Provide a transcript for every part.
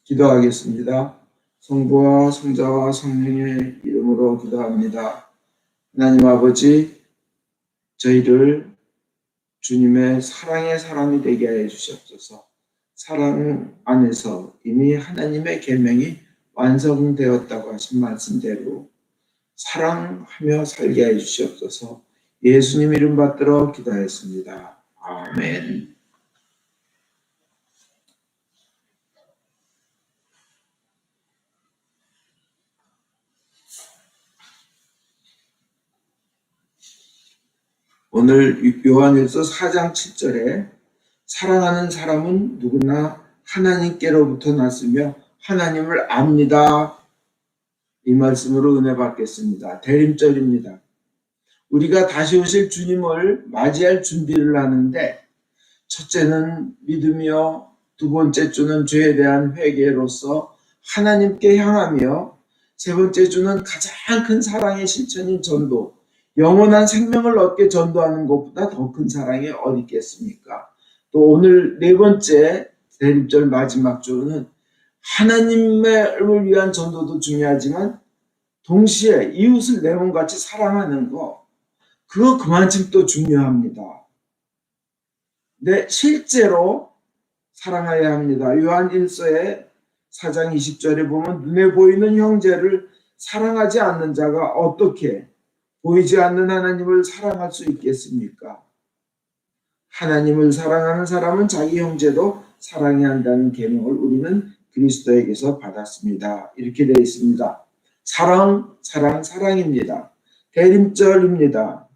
기도하겠습니다. 성부와 성자와 성령의 이름으로 기도합니다. 하나님 아버지, 저희를 주님의 사랑의 사람이 되게 하여 주시옵소서. 사랑 안에서 이미 하나님의 계명이 완성되었다고 하신 말씀대로 사랑하며 살게 해 주시옵소서. 예수님 이름 받들어 기도하였습니다. 아멘. 오늘 요한일서 4장 7절에 사랑하는 사람은 누구나 하나님께로부터 났으며 하나님을 압니다. 이 말씀으로 은혜 받겠습니다. 대림절입니다. 우리가 다시 오실 주님을 맞이할 준비를 하는데, 첫째는 믿음이요, 두 번째 주는 죄에 대한 회개로서 하나님께 향하며, 세 번째 주는 가장 큰 사랑의 실천인 전도, 영원한 생명을 얻게 전도하는 것보다 더 큰 사랑이 어디 있겠습니까? 또 오늘 네 번째 대림절 마지막 주는 하나님을 위한 전도도 중요하지만 동시에 이웃을 내 몸같이 사랑하는 거, 그거 그만큼 또 중요합니다. 네, 실제로 사랑해야 합니다. 요한 1서의 4장 20절에 보면 눈에 보이는 형제를 사랑하지 않는 자가 어떻게 보이지 않는 하나님을 사랑할 수 있겠습니까? 하나님을 사랑하는 사람은 자기 형제도 사랑해야 한다는 계명을 우리는 그리스도에게서 받았습니다. 이렇게 되어 있습니다. 사랑, 사랑, 사랑입니다. 대림절입니다.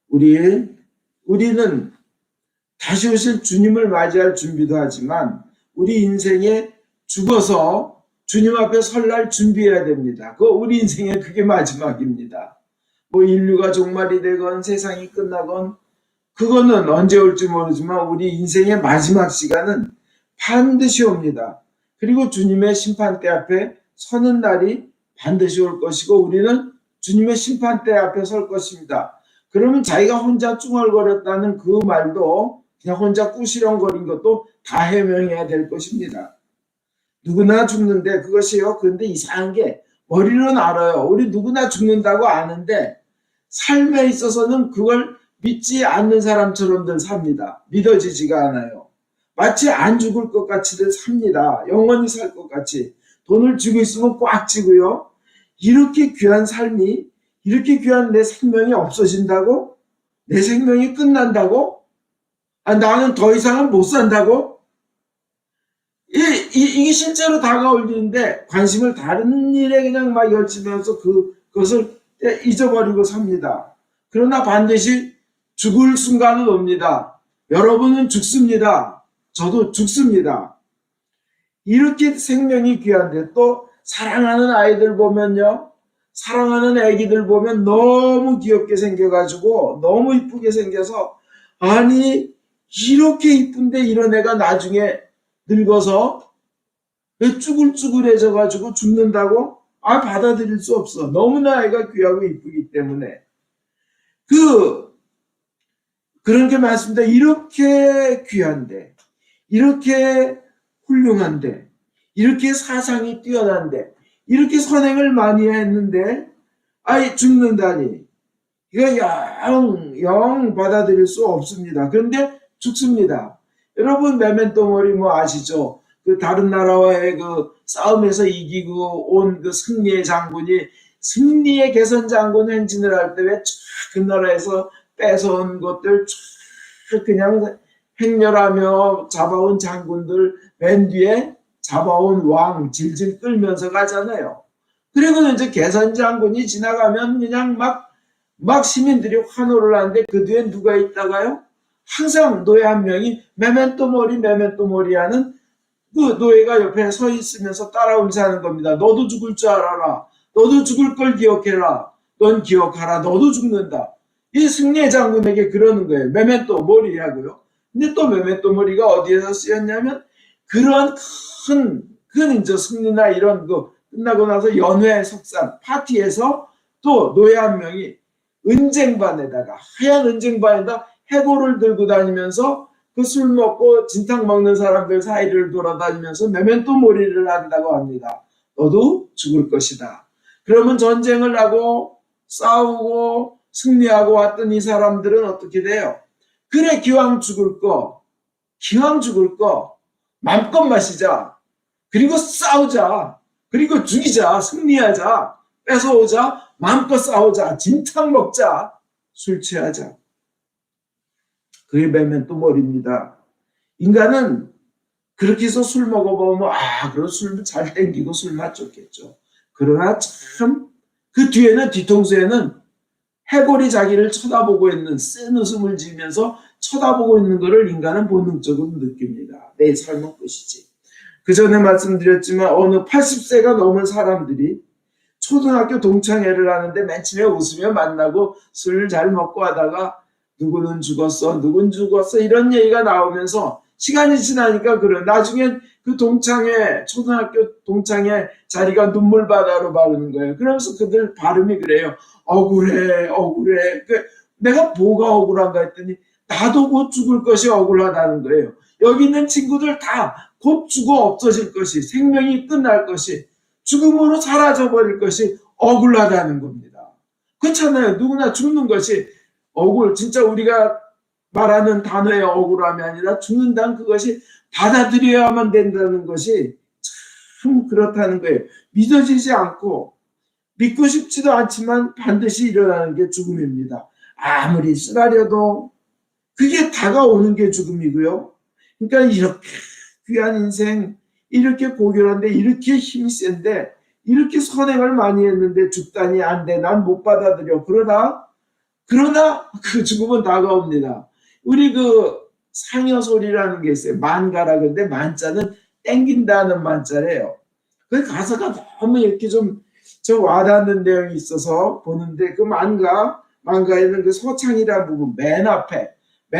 우리는 다시 오실 주님을 맞이할 준비도 하지만 우리 인생에 죽어서 주님 앞에 설 날 준비해야 됩니다. 우리 인생의 그게 마지막입니다. 인류가 종말이 되건 세상이 끝나건 그거는 언제 올지 모르지만 우리 인생의 마지막 시간은 반드시 옵니다. 그리고 주님의 심판대 앞에 서는 날이 반드시 올 것이고 우리는 주님의 심판대 앞에 설 것입니다. 그러면 자기가 혼자 쭝얼거렸다는 그 말도 그냥 혼자 꾸시렁거린 것도 다 해명해야 될 것입니다. 누구나 죽는데 그것이요. 그런데 이상한 게 머리로는 알아요. 우리 누구나 죽는다고 아는데 삶에 있어서는 그걸 믿지 않는 사람처럼들 삽니다. 믿어지지가 않아요. 마치 안 죽을 것 같이들 삽니다. 영원히 살 것 같이. 돈을 쥐고 있으면 꽉 쥐고요. 이렇게 귀한 삶이, 이렇게 귀한 내 생명이 없어진다고? 내 생명이 끝난다고? 나는 더 이상은 못 산다고? 이게 실제로 다가올 일인데 관심을 다른 일에 그냥 막 열심히해서 그것을 잊어버리고 삽니다. 그러나 반드시 죽을 순간은 옵니다. 여러분은 죽습니다. 저도 죽습니다. 이렇게 생명이 귀한데 또 사랑하는 아이들 보면요. 사랑하는 아기들 보면 너무 귀엽게 생겨가지고 너무 이쁘게 생겨서 아니 이렇게 이쁜데 이런 애가 나중에 늙어서 왜 쭈글쭈글해져가지고 죽는다고? 받아들일 수 없어. 너무나 애가 귀하고 이쁘기 때문에. 그런 게 많습니다. 이렇게 귀한데, 이렇게 훌륭한데, 이렇게 사상이 뛰어난데, 이렇게 선행을 많이 했는데, 죽는다니. 이거 영 받아들일 수 없습니다. 그런데 죽습니다. 여러분, 메멘토 모리 아시죠? 다른 나라와의 싸움에서 이기고 온 승리의 장군이 승리의 개선 장군 행진을 할 때 왜 그 나라에서 뺏어온 것들 그냥 행렬하며 잡아온 장군들 맨 뒤에 잡아온 왕 질질 끌면서 가잖아요. 그리고 이제 개선 장군이 지나가면 그냥 막 시민들이 환호를 하는데 그 뒤에 누가 있다가요? 항상 노예 한 명이 메멘토 모리 하는 그 노예가 옆에 서 있으면서 따라오면서 하는 겁니다. 너도 죽을 줄 알아라. 너도 죽을 걸 기억해라. 넌 기억하라. 너도 죽는다. 이 승리의 장군에게 그러는 거예요. 메멘토 모리하고요. 근데 또 메멘토 모리가 어디에서 쓰였냐면 그런 큰 이제 승리나 이런 끝나고 나서 연회 석상 파티에서 또 노예 한 명이 은쟁반에다가 하얀 은쟁반에다 해골을 들고 다니면서 그 술 먹고 진탕 먹는 사람들 사이를 돌아다니면서 메멘토 모리를 한다고 합니다. 너도 죽을 것이다. 그러면 전쟁을 하고 싸우고 승리하고 왔던 이 사람들은 어떻게 돼요? 그래, 기왕 죽을 거 마음껏 마시자. 그리고 싸우자. 그리고 죽이자. 승리하자. 뺏어오자. 마음껏 싸우자. 진탕 먹자. 술 취하자. 그게 메멘토 모리입니다. 인간은 그렇게 해서 술 먹어보면 그럼 술 잘 땡기고 술맛 좋겠죠. 그러나 참 그 뒤에는, 뒤통수에는 해골이 자기를 쳐다보고 있는, 쓴 웃음을 지으면서 쳐다보고 있는 것을 인간은 본능적으로 느낍니다. 내 삶은 끝이지. 그 전에 말씀드렸지만 어느 80세가 넘은 사람들이 초등학교 동창회를 하는데 맨 처음에 웃으며 만나고 술 잘 먹고 하다가 누구는 죽었어, 누군 죽었어 이런 얘기가 나오면서 시간이 지나니까 나중엔 그 초등학교 동창회 자리가 눈물바다로 바르는 거예요. 그러면서 그들 발음이 그래요. 억울해. 내가 뭐가 억울한가 했더니 나도 곧 죽을 것이 억울하다는 거예요. 여기 있는 친구들 다 곧 죽어 없어질 것이, 생명이 끝날 것이, 죽음으로 사라져버릴 것이 억울하다는 겁니다. 그렇잖아요. 누구나 죽는 것이 진짜 우리가 말하는 단어의 억울함이 아니라 죽는다는 그것이 받아들여야만 된다는 것이 참 그렇다는 거예요. 믿어지지 않고 믿고 싶지도 않지만 반드시 일어나는 게 죽음입니다. 아무리 쓰라려도 그게 다가오는 게 죽음이고요. 그러니까 이렇게 귀한 인생, 이렇게 고결한데, 이렇게 힘이 센데, 이렇게 선행을 많이 했는데 죽다니 안 돼. 난 못 받아들여. 그러나 그 죽음은 다가옵니다. 우리 상여소리라는 게 있어요. 만가라. 근데 만자는 땡긴다는 만자래요. 그 가사가 너무 이렇게 좀 와닿는 내용이 있어서 보는데, 그 만가에는 그 소창이라는 부분, 맨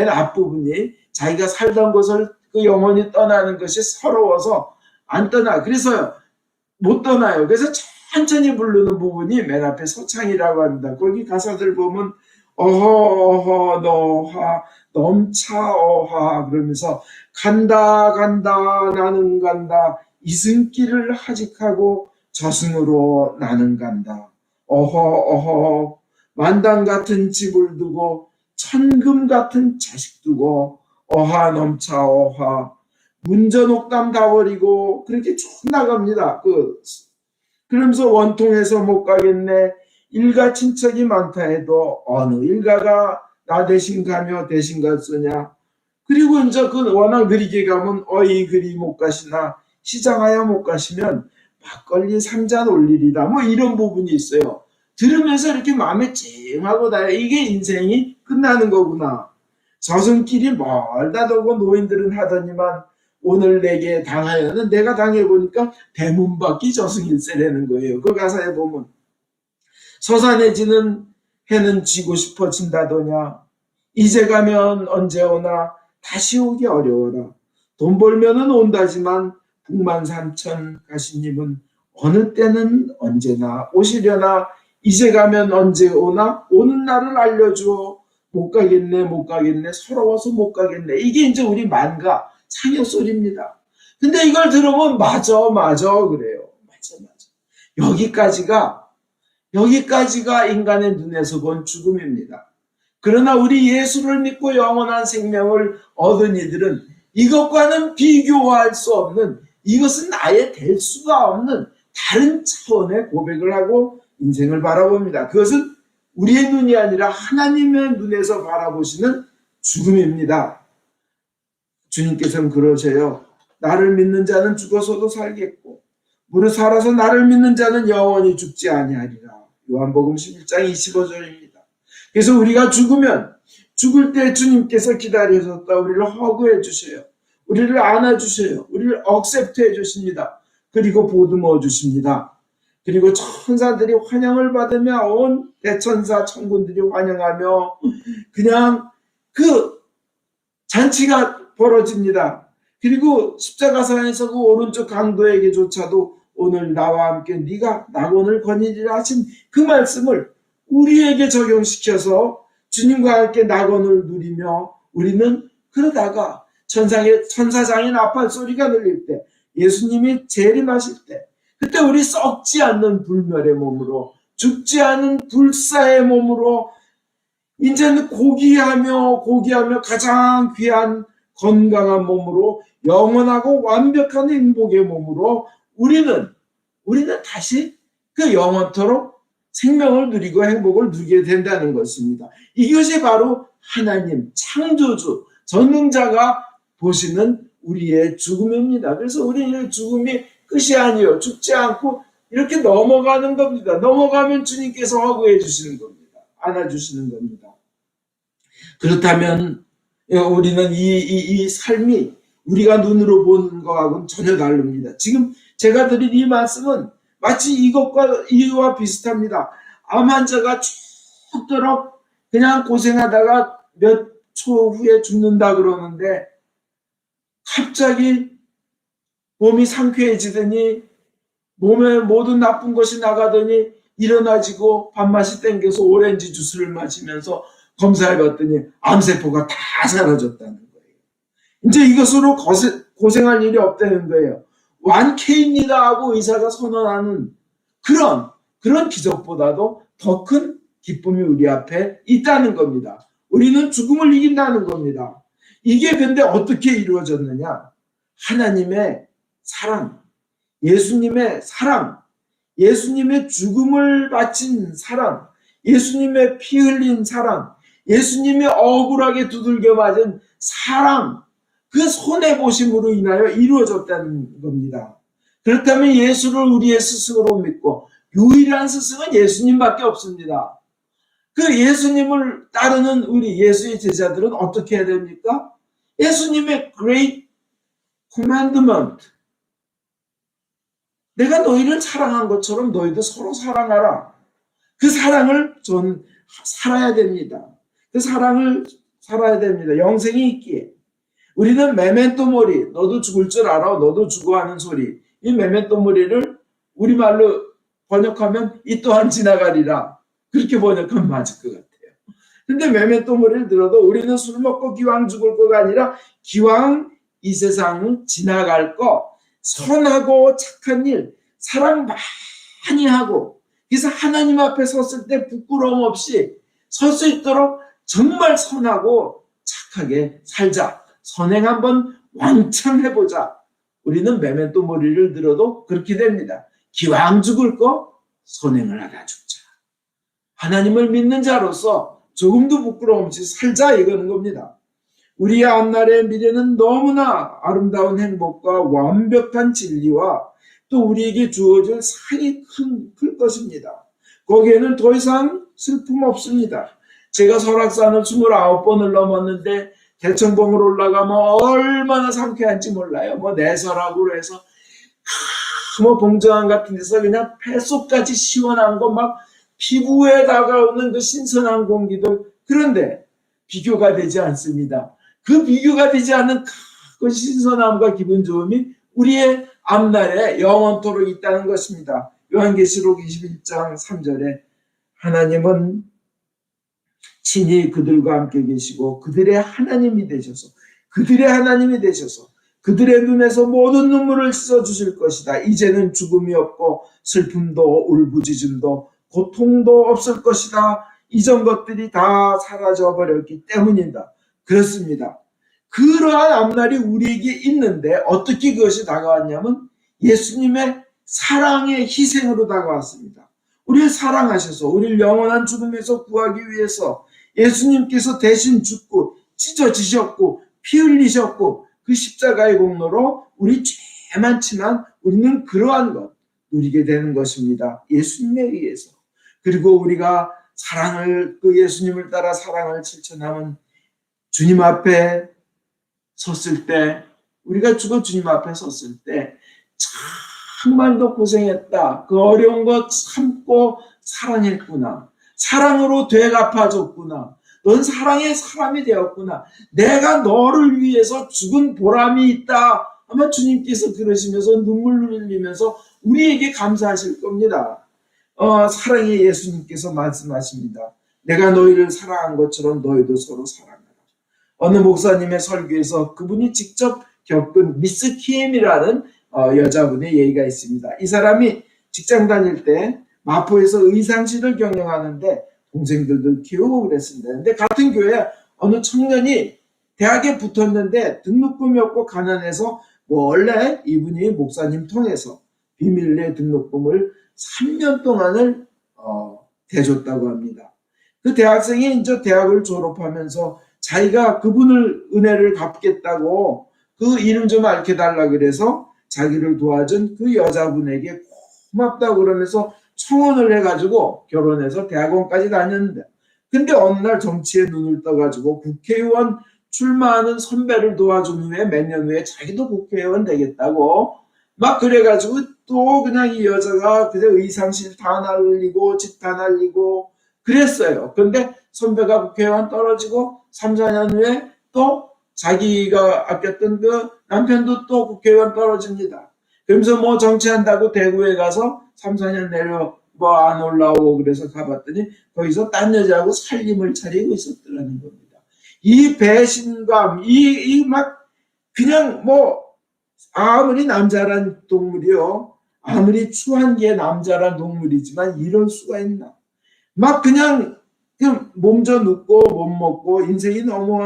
앞부분이 자기가 살던 곳을 영원히 떠나는 것이 서러워서 안 떠나. 그래서 못 떠나요. 그래서 천천히 부르는 부분이 맨 앞에 소창이라고 합니다. 거기 가사들 보면 어허 너하 넘차어하 그러면서 간다 나는 간다 이승길을 하직하고 저승으로 나는 간다. 어허 만당 같은 집을 두고 천금 같은 자식 두고 어하 넘차 어하 문전옥담 다 버리고 그렇게 쭉 나갑니다. 그러면서 원통해서 못 가겠네. 일가 친척이 많다 해도 어느 일가가 나 대신 가며 대신 갔으냐. 그리고 이제 워낙 느리게 가면 어이 그리 못 가시나 시장하여 못 가시면 막걸리 3잔 올리리라. 이런 부분이 있어요. 들으면서 이렇게 마음에 찡하고 이게 인생이 끝나는 거구나. 저승길이 멀다 더고 노인들은 하더니만 오늘 내게 당하여는 내가 당해보니까 대문 밖이 저승일세라는 거예요. 그 가사에 보면 서산에 지는 해는 지고 싶어진다더냐. 이제 가면 언제 오나 다시 오기 어려워라. 돈 벌면은 온다지만 북만삼천 가시님은 어느 때는 언제나 오시려나. 이제 가면 언제 오나 오는 날을 알려주어. 못 가겠네 서러워서 못 가겠네. 이게 이제 우리 만가 상여소리입니다. 근데 이걸 들으면 맞아 그래요. 맞아. 여기까지가 인간의 눈에서 본 죽음입니다. 그러나 우리 예수를 믿고 영원한 생명을 얻은 이들은 이것과는 비교할 수 없는, 이것은 아예 될 수가 없는 다른 차원의 고백을 하고 인생을 바라봅니다. 그것은 우리의 눈이 아니라 하나님의 눈에서 바라보시는 죽음입니다. 주님께서는 그러세요. 나를 믿는 자는 죽어서도 살겠고 무릇 살아서 나를 믿는 자는 영원히 죽지 아니하리라. 요한복음 11장 25절입니다. 그래서 우리가 죽을 때 주님께서 기다리셨다. 우리를 허그해 주셔요. 우리를 안아주셔요. 우리를 억셉트해 주십니다. 그리고 보듬어 주십니다. 그리고 천사들이 환영을 받으며 온 대천사 천군들이 환영하며 그냥 잔치가 벌어집니다. 그리고 십자가상에서 그 오른쪽 강도에게조차도 오늘 나와 함께 네가 낙원을 거니리라 하신 그 말씀을 우리에게 적용시켜서 주님과 함께 낙원을 누리며 우리는 그러다가 천사장의 나팔 소리가 들릴 때, 예수님이 재림하실 때, 그때 우리 썩지 않는 불멸의 몸으로, 죽지 않은 불사의 몸으로, 이제는 고귀하며 가장 귀한 건강한 몸으로, 영원하고 완벽한 행복의 몸으로 우리는 다시 그 영원토록 생명을 누리고 행복을 누리게 된다는 것입니다. 이것이 바로 하나님 창조주 전능자가 보시는 우리의 죽음입니다. 그래서 우리의 죽음이 끝이 아니요, 죽지 않고 이렇게 넘어가는 겁니다. 넘어가면 주님께서 허구해 주시는 겁니다. 안아주시는 겁니다. 그렇다면 우리는 이 삶이 우리가 눈으로 보는 것하고는 전혀 다릅니다. 지금 제가 드린 이 말씀은 마치 이와 비슷합니다. 암 환자가 죽도록 그냥 고생하다가 몇 초 후에 죽는다 그러는데 갑자기 몸이 상쾌해지더니 몸에 모든 나쁜 것이 나가더니 일어나지고 밥맛이 땡겨서 오렌지 주스를 마시면서 검사해봤더니 암세포가 다 사라졌다는 거예요. 이제 이것으로 고생할 일이 없다는 거예요. 완쾌입니다 하고 의사가 선언하는 그런 기적보다도 더 큰 기쁨이 우리 앞에 있다는 겁니다. 우리는 죽음을 이긴다는 겁니다. 이게 근데 어떻게 이루어졌느냐? 하나님의 사랑, 예수님의 사랑, 예수님의 죽음을 바친 사랑, 예수님의 피 흘린 사랑, 예수님의 억울하게 두들겨 맞은 사랑, 그 손해보심으로 인하여 이루어졌다는 겁니다. 그렇다면 예수를 우리의 스승으로 믿고 유일한 스승은 예수님밖에 없습니다. 그 예수님을 따르는 우리 예수의 제자들은 어떻게 해야 됩니까? 예수님의 Great Commandment, 내가 너희를 사랑한 것처럼 너희도 서로 사랑하라. 그 사랑을 전 살아야 됩니다. 그 사랑을 살아야 됩니다. 영생이 있기에. 우리는 메멘토 모리, 너도 죽을 줄 알아, 너도 죽어 하는 소리. 이 메멘토 모리를 우리말로 번역하면 이 또한 지나가리라. 그렇게 번역하면 맞을 것 같아요. 근데 메멘토 모리를 들어도 우리는 술 먹고 기왕 죽을 거가 아니라 기왕 이 세상을 지나갈 거, 선하고 착한 일, 사랑 많이 하고, 그래서 하나님 앞에 섰을 때 부끄러움 없이 설 수 있도록 정말 선하고 착하게 살자. 선행 한번 왕창 해보자. 우리는 메멘토 모리를 들어도 그렇게 됩니다. 기왕 죽을 거 선행을 하다 죽자. 하나님을 믿는 자로서 조금도 부끄러움 없이 살자 이거는 겁니다. 우리의 앞날의 미래는 너무나 아름다운 행복과 완벽한 진리와 또 우리에게 주어질 상이 클 것입니다. 거기에는 더 이상 슬픔 없습니다. 제가 설악산을 29번을 넘었는데 대청봉을 올라가면 얼마나 상쾌한지 몰라요. 내설악으로 해서 봉정암 같은 데서 그냥 뱃속까지 시원한 거 막 피부에 다가오는 그 신선한 공기들, 그런데 비교가 되지 않습니다. 그 비교가 되지 않는 그 신선함과 기분 좋음이 우리의 앞날에 영원토록 있다는 것입니다. 요한계시록 21장 3절에 하나님은 친히 그들과 함께 계시고 그들의 하나님이 되셔서 그들의 눈에서 모든 눈물을 씻어주실 것이다. 이제는 죽음이 없고 슬픔도 울부짖음도 고통도 없을 것이다. 이전 것들이 다 사라져버렸기 때문이다. 그렇습니다. 그러한 앞날이 우리에게 있는데 어떻게 그것이 다가왔냐면 예수님의 사랑의 희생으로 다가왔습니다. 우리를 사랑하셔서 우리를 영원한 죽음에서 구하기 위해서 예수님께서 대신 죽고 찢어지셨고 피 흘리셨고 그 십자가의 공로로 우리 죄 많지만 우리는 그러한 것 누리게 되는 것입니다. 예수님에 의해서. 그리고 우리가 그 예수님을 따라 사랑을 실천하면 주님 앞에 섰을 때, 우리가 죽어 주님 앞에 섰을 때 정말 더 고생했다. 그 어려운 것 참고 사랑했구나. 사랑으로 되갚아줬구나. 넌 사랑의 사람이 되었구나. 내가 너를 위해서 죽은 보람이 있다. 아마 주님께서 그러시면서 눈물을 흘리면서 우리에게 감사하실 겁니다. 사랑의 예수님께서 말씀하십니다. 내가 너희를 사랑한 것처럼 너희도 서로 사랑하라. 어느 목사님의 설교에서 그분이 직접 겪은 미스 키엠이라는 여자분의 얘기가 있습니다. 이 사람이 직장 다닐 때 마포에서 의상실을 경영하는데 동생들도 키우고 그랬습니다. 근데 같은 교회에 어느 청년이 대학에 붙었는데 등록금이 없고 가난해서 원래 이분이 목사님 통해서 비밀리에 등록금을 3년 동안을 대줬다고 합니다. 그 대학생이 이제 대학을 졸업하면서 자기가 그분을 은혜를 갚겠다고 그 이름 좀 알려달라 그래서 자기를 도와준 그 여자분에게 고맙다고 그러면서 청혼을 해가지고 결혼해서 대학원까지 다녔는데, 근데 어느 날 정치에 눈을 떠가지고 국회의원 출마하는 선배를 도와준 후에 몇 년 후에 자기도 국회의원 되겠다고 막 그래가지고 또 그냥 이 여자가 그냥 의상실 다 날리고 집 다 날리고 그랬어요. 근데 선배가 국회의원 떨어지고 3, 4년 후에 또 자기가 아꼈던 그 남편도 또 국회의원 떨어집니다. 그러면서 뭐 정치한다고 대구에 가서 3, 4년 내려 뭐 안 올라오고 그래서 가봤더니 거기서 딴 여자하고 살림을 차리고 있었더라는 겁니다. 이 배신감, 이 막 그냥 뭐 아무리 남자란 동물이요, 아무리 추한 게 남자란 동물이지만 이럴 수가 있나? 막 그냥 몸져 눕고 못 먹고 인생이 너무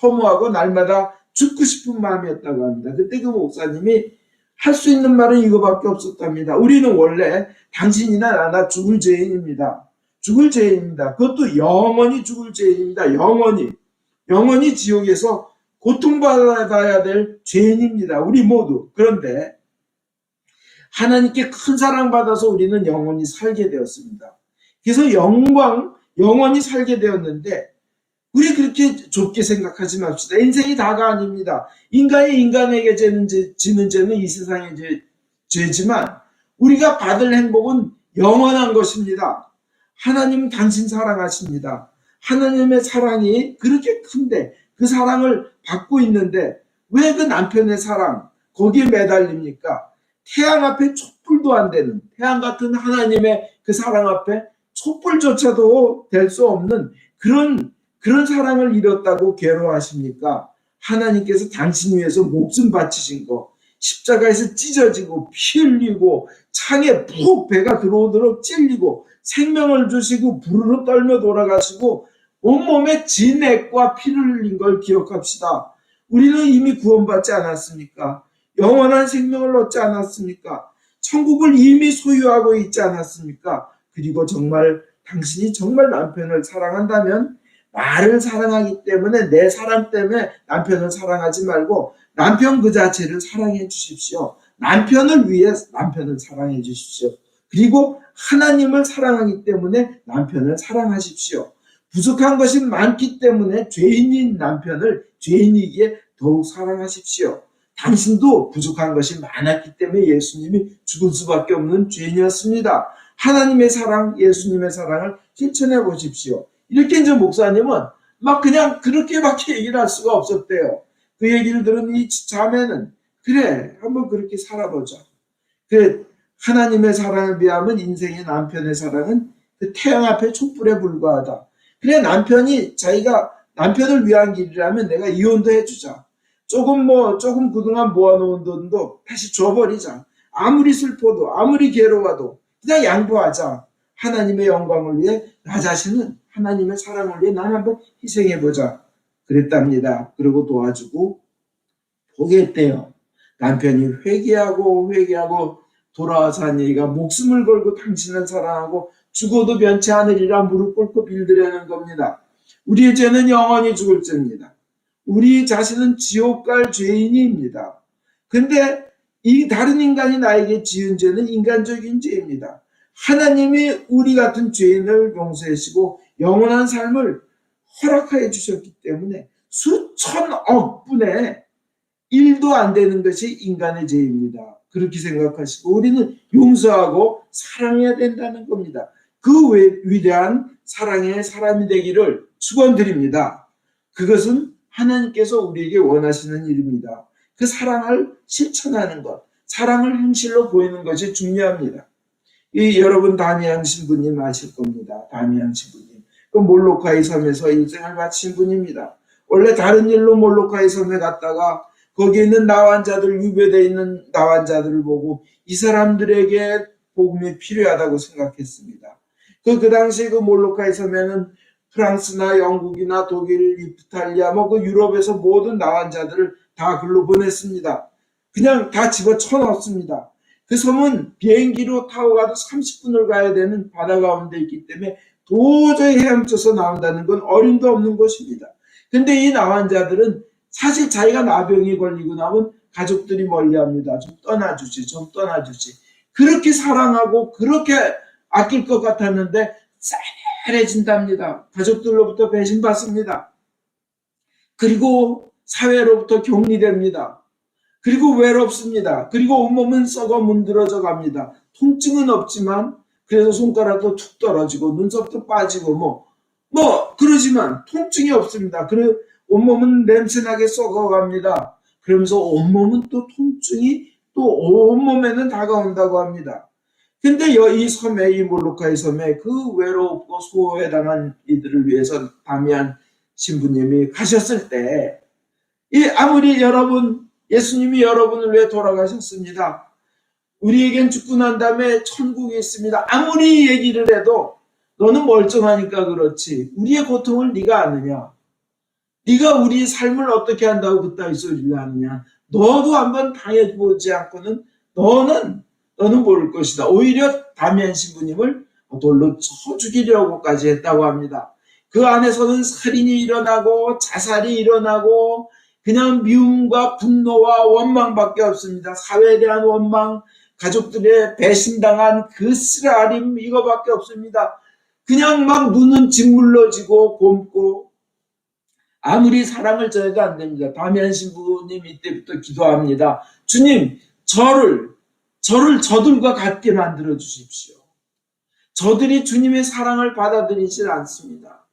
허무하고 날마다 죽고 싶은 마음이었다고 합니다. 그때 그 목사님이 할 수 있는 말은 이거밖에 없었답니다. 우리는 원래 당신이나 나나 죽을 죄인입니다. 죽을 죄인입니다. 그것도 영원히 죽을 죄인입니다. 영원히 지옥에서 고통받아야 될 죄인입니다. 우리 모두. 그런데 하나님께 큰 사랑받아서 우리는 영원히 살게 되었습니다. 그래서 영원히 살게 되었는데 우리 그렇게 좁게 생각하지 맙시다. 인생이 다가 아닙니다. 인간이 인간에게 지는 죄는 이 세상의 죄지만 우리가 받을 행복은 영원한 것입니다. 하나님 당신 사랑하십니다. 하나님의 사랑이 그렇게 큰데 그 사랑을 받고 있는데 왜 그 남편의 사랑 거기에 매달립니까? 태양 앞에 촛불도 안 되는, 태양 같은 하나님의 그 사랑 앞에 촛불조차도 될 수 없는 그런 사랑을 잃었다고 괴로워하십니까? 하나님께서 당신 위해서 목숨 바치신 거, 십자가에서 찢어지고 피 흘리고 창에 푹 배가 들어오도록 찔리고 생명을 주시고 부르르 떨며 돌아가시고 온몸에 진액과 피를 흘린 걸 기억합시다. 우리는 이미 구원받지 않았습니까? 영원한 생명을 얻지 않았습니까? 천국을 이미 소유하고 있지 않았습니까? 그리고 당신이 정말 남편을 사랑한다면 나를 사랑하기 때문에 내 사랑 때문에 남편을 사랑하지 말고 남편 그 자체를 사랑해 주십시오. 남편을 위해 남편을 사랑해 주십시오. 그리고 하나님을 사랑하기 때문에 남편을 사랑하십시오. 부족한 것이 많기 때문에 죄인인 남편을 죄인이기에 더욱 사랑하십시오. 당신도 부족한 것이 많았기 때문에 예수님이 죽을 수밖에 없는 죄인이었습니다. 하나님의 사랑, 예수님의 사랑을 실천해 보십시오. 이렇게 이제 목사님은 막 그냥 그렇게밖에 얘기를 할 수가 없었대요. 그 얘기를 들은 이 자매는 그래 한번 그렇게 살아보자. 그 하나님의 사랑에 비하면 인생의 남편의 사랑은 그 태양 앞에 촛불에 불과하다. 그래 자기가 남편을 위한 길이라면 내가 이혼도 해주자. 조금 그동안 모아놓은 돈도 다시 줘버리자. 아무리 슬퍼도 아무리 괴로워도 그냥 양보하자. 하나님의 영광을 위해 나 자신은 하나님의 사랑을 위해 난 한번 희생해보자. 그랬답니다. 그리고 도와주고 포기했대요. 남편이 회개하고 돌아와서 한 얘기가 목숨을 걸고 당신을 사랑하고 죽어도 변치 않으리라 무릎 꿇고 빌드라는 겁니다. 우리의 죄는 영원히 죽을 죄입니다. 우리 자신은 지옥 갈 죄인입니다. 근데 이 다른 인간이 나에게 지은 죄는 인간적인 죄입니다. 하나님이 우리 같은 죄인을 용서하시고 영원한 삶을 허락하여 주셨기 때문에 수천억 분의 1도 안 되는 것이 인간의 죄입니다. 그렇게 생각하시고 우리는 용서하고 사랑해야 된다는 겁니다. 그 위대한 사랑의 사람이 되기를 축원드립니다. 그것은 하나님께서 우리에게 원하시는 일입니다. 그 사랑을 실천하는 것, 사랑을 현실로 보이는 것이 중요합니다. 여러분 다미안 신부님 아실 겁니다. 다미안 신부님. 그 몰로카의 섬에서 일생을 바친 분입니다. 원래 다른 일로 몰로카의 섬에 갔다가 거기에 있는 나환자들, 유배되어 있는 나환자들을 보고 이 사람들에게 복음이 필요하다고 생각했습니다. 그 당시 그 몰로카의 섬에는 프랑스나 영국이나 독일, 이탈리아, 그 유럽에서 모든 나환자들을 다 글로 보냈습니다. 그냥 다 집어쳐 넣었습니다. 그 섬은 비행기로 타고 가도 30분을 가야 되는 바다 가운데 있기 때문에 도저히 헤엄쳐서 나온다는 건 어림도 없는 것입니다. 근데 이 나환자들은 사실 자기가 나병이 걸리고 나면 가족들이 멀리합니다. 좀 떠나주지, 좀 떠나주지. 그렇게 사랑하고 그렇게 아낄 것 같았는데 쌀해진답니다. 가족들로부터 배신받습니다. 그리고 사회로부터 격리됩니다. 그리고 외롭습니다. 그리고 온몸은 썩어 문드러져 갑니다. 통증은 없지만 그래서 손가락도 툭 떨어지고 눈썹도 빠지고 그러지만 통증이 없습니다. 그리고 온몸은 냄새나게 썩어갑니다. 그러면서 온몸은 또 통증이 또 온몸에는 다가온다고 합니다. 근데 이 섬에, 이 몰로카의 섬에 그 외롭고 소외당한 이들을 위해서 다미안 신부님이 가셨을 때, 아무리 예수님이 여러분을 위해 돌아가셨습니다. 우리에겐 죽고 난 다음에 천국이 있습니다. 아무리 얘기를 해도 너는 멀쩡하니까 그렇지. 우리의 고통을 네가 아느냐? 네가 우리의 삶을 어떻게 한다고 그따위 소리를 하느냐? 너도 한번 당해보지 않고는 너는 모를 것이다. 오히려 다미안 신부님을 돌로 쳐 죽이려고까지 했다고 합니다. 그 안에서는 살인이 일어나고 자살이 일어나고 그냥 미움과 분노와 원망밖에 없습니다. 사회에 대한 원망, 가족들의 배신당한 그 쓰라림 이거밖에 없습니다. 그냥 막 눈은 짓물러지고 곰고 아무리 사랑을 전해도 안 됩니다. 다미안 신부님 이때부터 기도합니다. 주님, 저를 저들과 같게 만들어 주십시오. 저들이 주님의 사랑을 받아들이질 않습니다.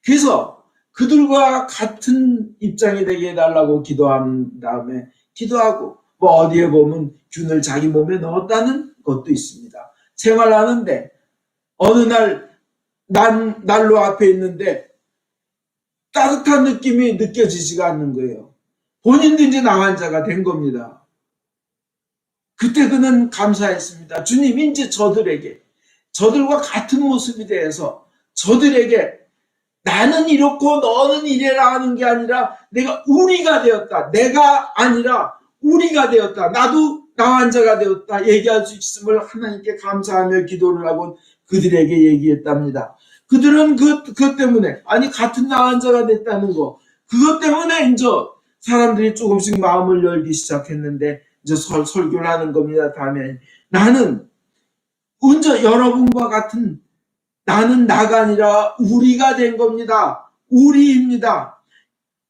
그래서 그들과 같은 입장이 되게 해달라고 기도한 다음에 기도하고 어디에 보면 균을 자기 몸에 넣었다는 것도 있습니다. 생활하는데 어느 날 난로 앞에 있는데 따뜻한 느낌이 느껴지지가 않는 거예요. 본인도 이제 나환자가 된 겁니다. 그때 그는 감사했습니다. 주님, 이제 저들과 같은 모습이 돼서 저들에게 나는 이렇고 너는 이래라 하는 게 아니라 내가 우리가 되었다. 내가 아니라 우리가 되었다. 나도 나환자가 되었다. 얘기할 수 있음을 하나님께 감사하며 기도를 하고 그들에게 얘기했답니다. 그들은 그것 때문에 같은 나환자가 됐다는 거 그것 때문에 이제 사람들이 조금씩 마음을 열기 시작했는데 이제 설교를 하는 겁니다. 다음에 나는 먼저 여러분과 같은 나는 나가 아니라 우리가 된 겁니다. 우리입니다.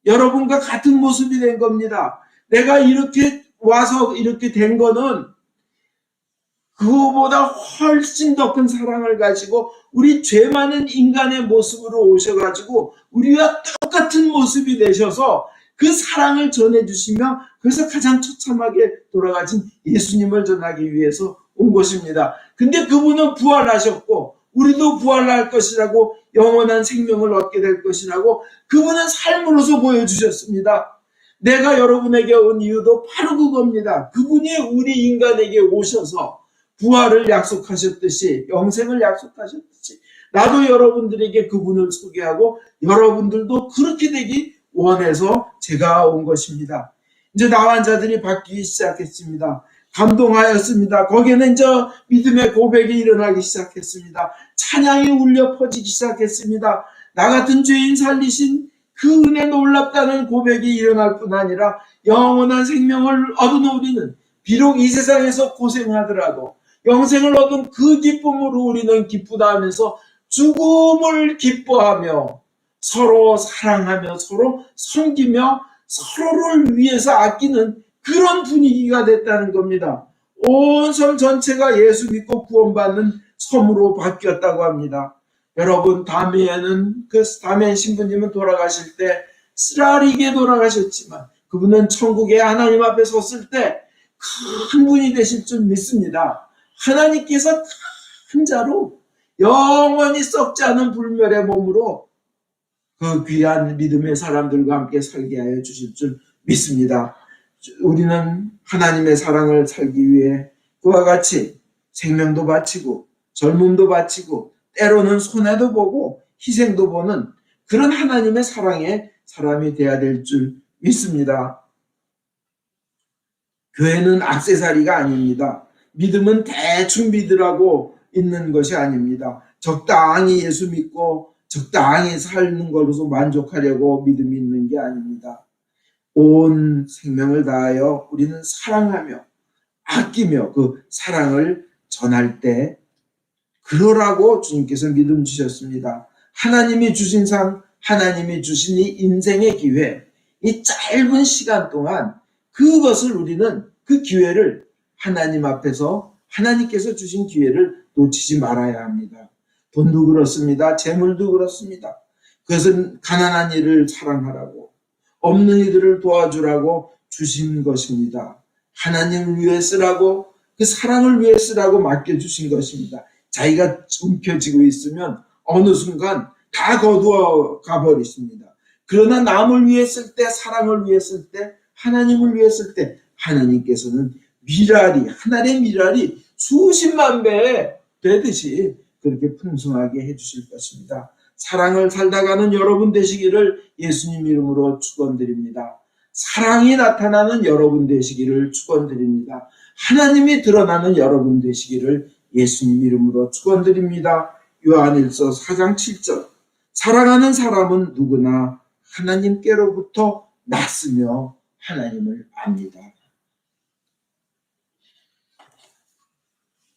여러분과 같은 모습이 된 겁니다. 내가 이렇게 와서 이렇게 된 거는 그거보다 훨씬 더 큰 사랑을 가지고 우리 죄 많은 인간의 모습으로 오셔가지고 우리와 똑같은 모습이 되셔서 그 사랑을 전해주시며 그래서 가장 처참하게 돌아가신 예수님을 전하기 위해서 온 것입니다. 근데 그분은 부활하셨고 우리도 부활할 것이라고 영원한 생명을 얻게 될 것이라고 그분은 삶으로서 보여주셨습니다. 내가 여러분에게 온 이유도 바로 그겁니다. 그분이 우리 인간에게 오셔서 부활을 약속하셨듯이 영생을 약속하셨듯이 나도 여러분들에게 그분을 소개하고 여러분들도 그렇게 되기 원해서 제가 온 것입니다. 이제 나환자들이 바뀌기 시작했습니다. 감동하였습니다. 거기에는 이제 믿음의 고백이 일어나기 시작했습니다. 찬양이 울려 퍼지기 시작했습니다. 나 같은 죄인 살리신 그 은혜 놀랍다는 고백이 일어날 뿐 아니라 영원한 생명을 얻은 우리는 비록 이 세상에서 고생하더라도 영생을 얻은 그 기쁨으로 우리는 기쁘다 하면서 죽음을 기뻐하며 서로 사랑하며 서로 섬기며 서로를 위해서 아끼는 그런 분위기가 됐다는 겁니다. 온 섬 전체가 예수 믿고 구원받는 섬으로 바뀌었다고 합니다. 여러분, 다미안 신부님은 돌아가실 때 쓰라리게 돌아가셨지만 그분은 천국에 하나님 앞에 섰을 때 큰 분이 되실 줄 믿습니다. 하나님께서 큰 자로 영원히 썩지 않은 불멸의 몸으로 그 귀한 믿음의 사람들과 함께 살게 하여 주실 줄 믿습니다. 우리는 하나님의 사랑을 살기 위해 그와 같이 생명도 바치고 젊음도 바치고 때로는 손해도 보고 희생도 보는 그런 하나님의 사랑의 사람이 되어야 될 줄 믿습니다. 교회는 액세서리가 아닙니다. 믿음은 대충 믿으라고 있는 것이 아닙니다. 적당히 예수 믿고 적당히 사는 것으로 만족하려고 믿음이 있는 게 아닙니다. 온 생명을 다하여 우리는 사랑하며 아끼며 그 사랑을 전할 때 그러라고 주님께서 믿음 주셨습니다. 하나님이 주신 상, 하나님이 주신 이 인생의 기회, 이 짧은 시간 동안 그것을 우리는 그 기회를 하나님 앞에서 하나님께서 주신 기회를 놓치지 말아야 합니다. 돈도 그렇습니다. 재물도 그렇습니다. 그것은 가난한 이를 사랑하라고 없는 이들을 도와주라고 주신 것입니다. 하나님을 위해 쓰라고 그 사랑을 위해 쓰라고 맡겨주신 것입니다. 자기가 움켜쥐고 있으면 어느 순간 다 거두어 가버리십니다. 그러나 남을 위해 쓸 때, 사랑을 위해 쓸 때, 하나님을 위해 쓸 때 하나님께서는 하늘의 미랄이 수십만 배 되듯이 그렇게 풍성하게 해주실 것입니다. 사랑을 살다가는 여러분 되시기를 예수님 이름으로 축원드립니다. 사랑이 나타나는 여러분 되시기를 축원드립니다. 하나님이 드러나는 여러분 되시기를 예수님 이름으로 축원드립니다. 요한일서 4장 7절 사랑하는 사람은 누구나 하나님께로부터 났으며 하나님을 압니다.